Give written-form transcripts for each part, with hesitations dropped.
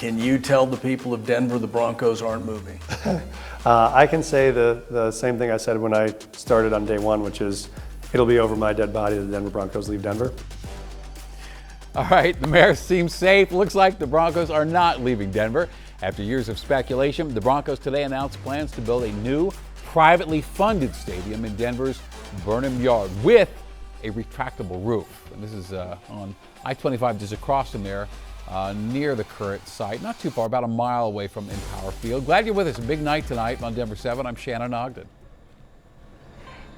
Can you tell the people of Denver the Broncos aren't moving? I can say the same thing I said when I started on day one, which is it'll be over my dead body that the Denver Broncos leave Denver. All right, the mayor seems safe. Looks like the Broncos are not leaving Denver. After years of speculation, the Broncos today announced plans to build a new, privately funded stadium in Denver's Burnham Yard with a retractable roof. And this is on I-25, just across from there, near the current site, not too far, about a mile away from Empower Field. Glad you're with us. A big night tonight on Denver 7. I'm Shannon Ogden.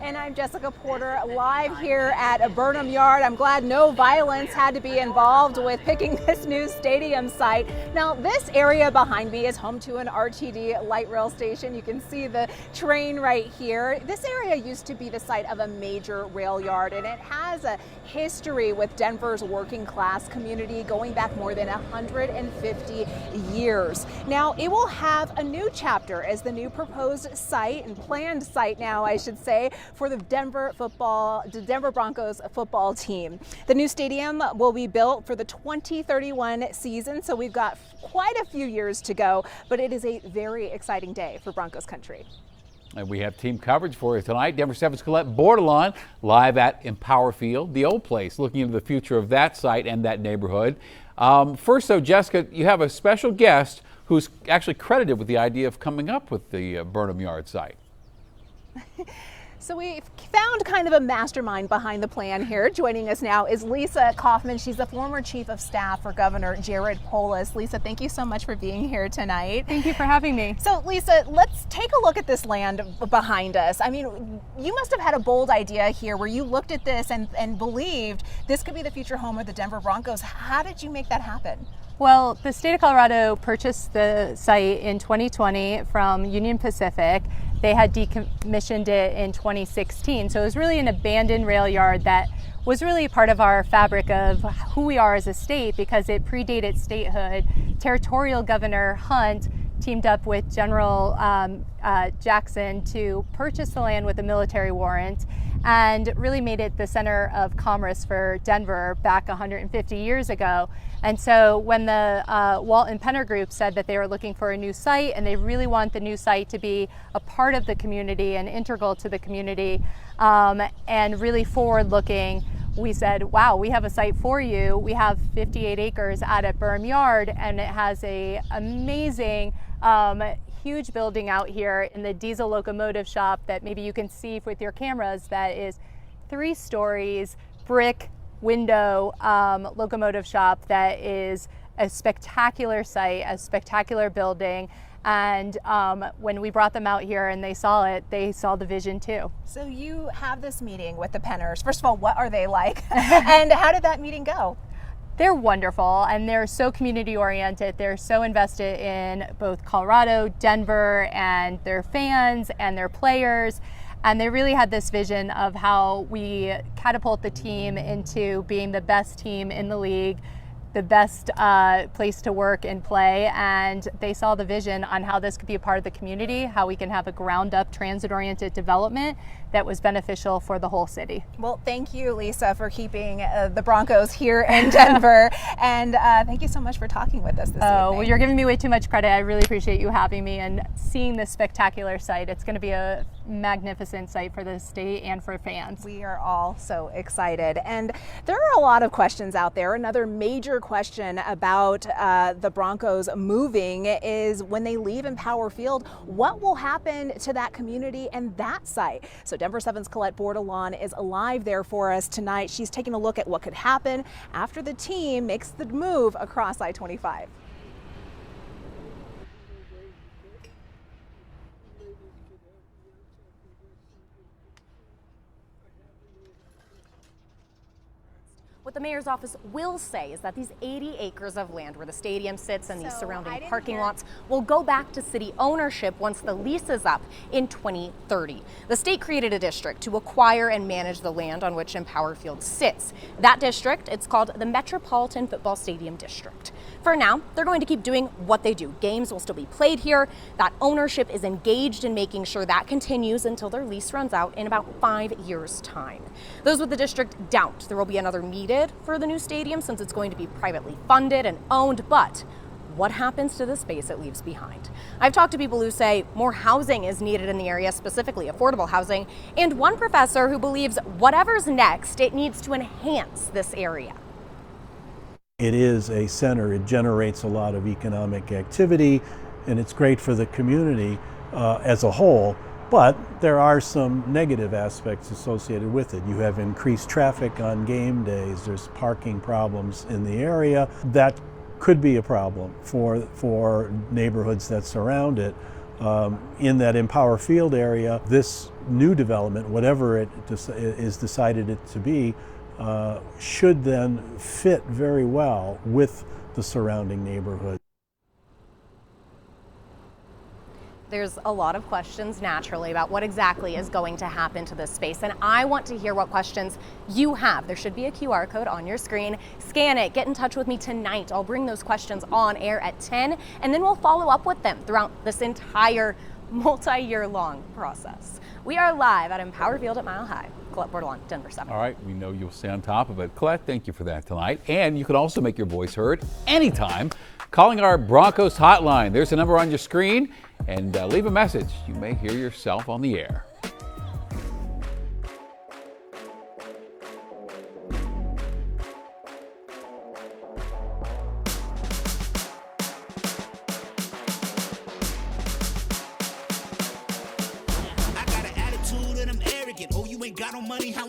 And I'm Jessica Porter, live here at Burnham Yard. I'm glad no violence had to be involved with picking this new stadium site. Now, this area behind me is home to an RTD light rail station. You can see the train right here. This area used to be the site of a major rail yard, and it has a history with Denver's working class community going back more than 150 years. Now, it will have a new chapter as the new proposed site and planned site now, I should say, for the Denver Broncos football team. The new stadium will be built for the 2031 season, so we've got quite a few years to go, but it is a very exciting day for Broncos country. And we have team coverage for you tonight. Denver 7's Colette Bordelon live at Empower Field, the old place, looking into the future of that site and that neighborhood. First, though, Jessica, you have a special guest who's actually credited with the idea of coming up with the Burnham Yard site. So we've found kind of a mastermind behind the plan here. Joining us now is Lisa Kaufman. She's the former chief of staff for Governor Jared Polis. Lisa, thank you so much for being here tonight. Thank you for having me. So Lisa, let's take a look at this land behind us. I mean, you must have had a bold idea here where you looked at this and believed this could be the future home of the Denver Broncos. How did you make that happen? Well, the state of Colorado purchased the site in 2020 from Union Pacific. They had decommissioned it in 2016. So it was really an abandoned rail yard that was really part of our fabric of who we are as a state because it predated statehood. Territorial Governor Hunt teamed up with General Jackson to purchase the land with a military warrant and really made it the center of commerce for Denver back 150 years ago. And so when the Walton Penner Group said that they were looking for a new site and they really want the new site to be a part of the community and integral to the community and really forward looking, we said, wow, we have a site for you. We have 58 acres out at Burnham Yard, and it has a amazing huge building out here in the diesel locomotive shop that maybe you can see with your cameras that is 3 stories, brick window locomotive shop that is a spectacular site, a spectacular building. And when we brought them out here and they saw it, they saw the vision too. So you have this meeting with the Penners. First of all, what are they like? And how did that meeting go? They're wonderful and they're so community oriented. They're so invested in both Colorado, Denver, and their fans and their players. And they really had this vision of how we catapult the team into being the best team in the league, the best place to work and play. And they saw the vision on how this could be a part of the community, how we can have a ground up transit oriented development that was beneficial for the whole city. Well, thank you, Lisa, for keeping the Broncos here in Denver. And thank you so much for talking with us this evening. Oh, well, you're giving me way too much credit. I really appreciate you having me and seeing this spectacular site. It's going to be a magnificent site for the state and for fans. We are all so excited. And there are a lot of questions out there. Another major question about the Broncos moving is when they leave Empower Field, what will happen to that community and that site? So Denver 7's Colette Bordelon is live there for us tonight. She's taking a look at what could happen after the team makes the move across I-25. What the mayor's office will say is that these 80 acres of land where the stadium sits and these surrounding parking lots will go back to city ownership once the lease is up in 2030. The state created a district to acquire and manage the land on which Empower Field sits. That district, it's called the Metropolitan Football Stadium District. For now, they're going to keep doing what they do. Games will still be played here. That ownership is engaged in making sure that continues until their lease runs out in about 5 years' time. Those with the district doubt there will be another needed for the new stadium since it's going to be privately funded and owned, but what happens to the space it leaves behind? I've talked to people who say more housing is needed in the area, specifically affordable housing, and one professor who believes whatever's next, it needs to enhance this area. It is a center. It generates a lot of economic activity, and it's great for the community as a whole. But there are some negative aspects associated with it. You have increased traffic on game days. There's parking problems in the area. That could be a problem for neighborhoods that surround it. In that Empower Field area, this new development, whatever it is decided it to be, should then fit very well with the surrounding neighborhood. There's a lot of questions naturally about what exactly is going to happen to this space, and I want to hear what questions you have. There should be a QR code on your screen. Scan it, get in touch with me tonight. I'll bring those questions on air at 10, and then we'll follow up with them throughout this entire multi-year long process. We are live at Empower Field at Mile High. Colette Bordelon, Denver 7. All right, we know you'll stay on top of it. Colette, thank you for that tonight. And you can also make your voice heard anytime calling our Broncos hotline. There's a number on your screen, and leave a message. You may hear yourself on the air. I got an attitude and I'm arrogant. Oh, you ain't got no money, how